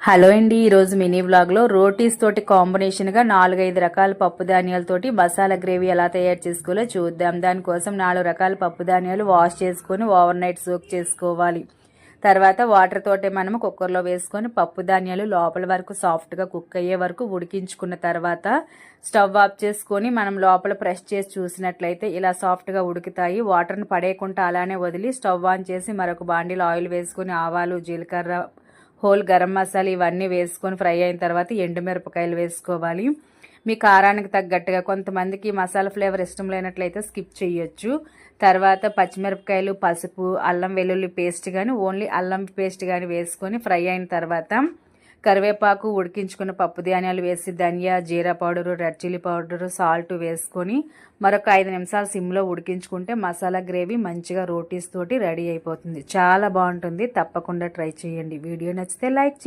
Hello అండి, ఈరోజు mini వ్లాగ్లో రోటీస్ తోటి కాంబినేషన్గా 4-5 రకాల పప్పు ధాన్యాలతోటి మసాలా గ్రేవీ ఎలా తయారు చేసుకోవాలో చూద్దాం. దానికోసం 4 రకాల పప్పు ధాన్యాలు వాష్ చేసుకొని ఓవర్ నైట్ సోక్ చేసుకోవాలి. తర్వాత వాటర్ తోటి మనం కుక్కర్లో వేసుకొని పప్పు ధాన్యాలు లోపల వరకు సాఫ్ట్గా కుక్ అయ్యే వరకు ఉడికించుకున్న తర్వాత స్టవ్ ఆఫ్ చేసుకొని మనం లోపల ప్రెస్ చేసి చూసినట్లయితే ఇలా సాఫ్ట్గా ఉడుకుతాయి. వాటర్ని పడేయకుండా అలానే వదిలి స్టవ్ ఆన్ చేసి మరొక బాండీలో ఆయిల్ వేసుకొని ఆవాలు, జీలకర్ర, హోల్ గరం మసాలా ఇవన్నీ వేసుకొని ఫ్రై అయిన తర్వాత ఎండుమిరపకాయలు వేసుకోవాలి. మీ కారానికి తగ్గట్టుగా, కొంతమందికి మసాలా ఫ్లేవర్ ఇష్టం లేనట్లయితే స్కిప్ చేయొచ్చు. తర్వాత పచ్చిమిరపకాయలు, పసుపు, అల్లం వెల్లుల్లి పేస్ట్ కానీ ఓన్లీ అల్లం పేస్ట్ కానీ వేసుకొని ఫ్రై అయిన తర్వాత కరివేపాకు, ఉడికించుకున్న పప్పు ధాన్యాలు వేసి ధనియా, జీరా powder, red chilli powder, salt వేసుకొని మరొక 5 నిమిషాలు సిమ్లో ఉడికించుకుంటే మసాలా గ్రేవీ మంచిగా రోటీస్ తోటి రెడీ అయిపోతుంది. చాలా బాగుంటుంది. తప్పకుండా ట్రై చేయండి. వీడియో నచ్చితే లైక్ చేయండి.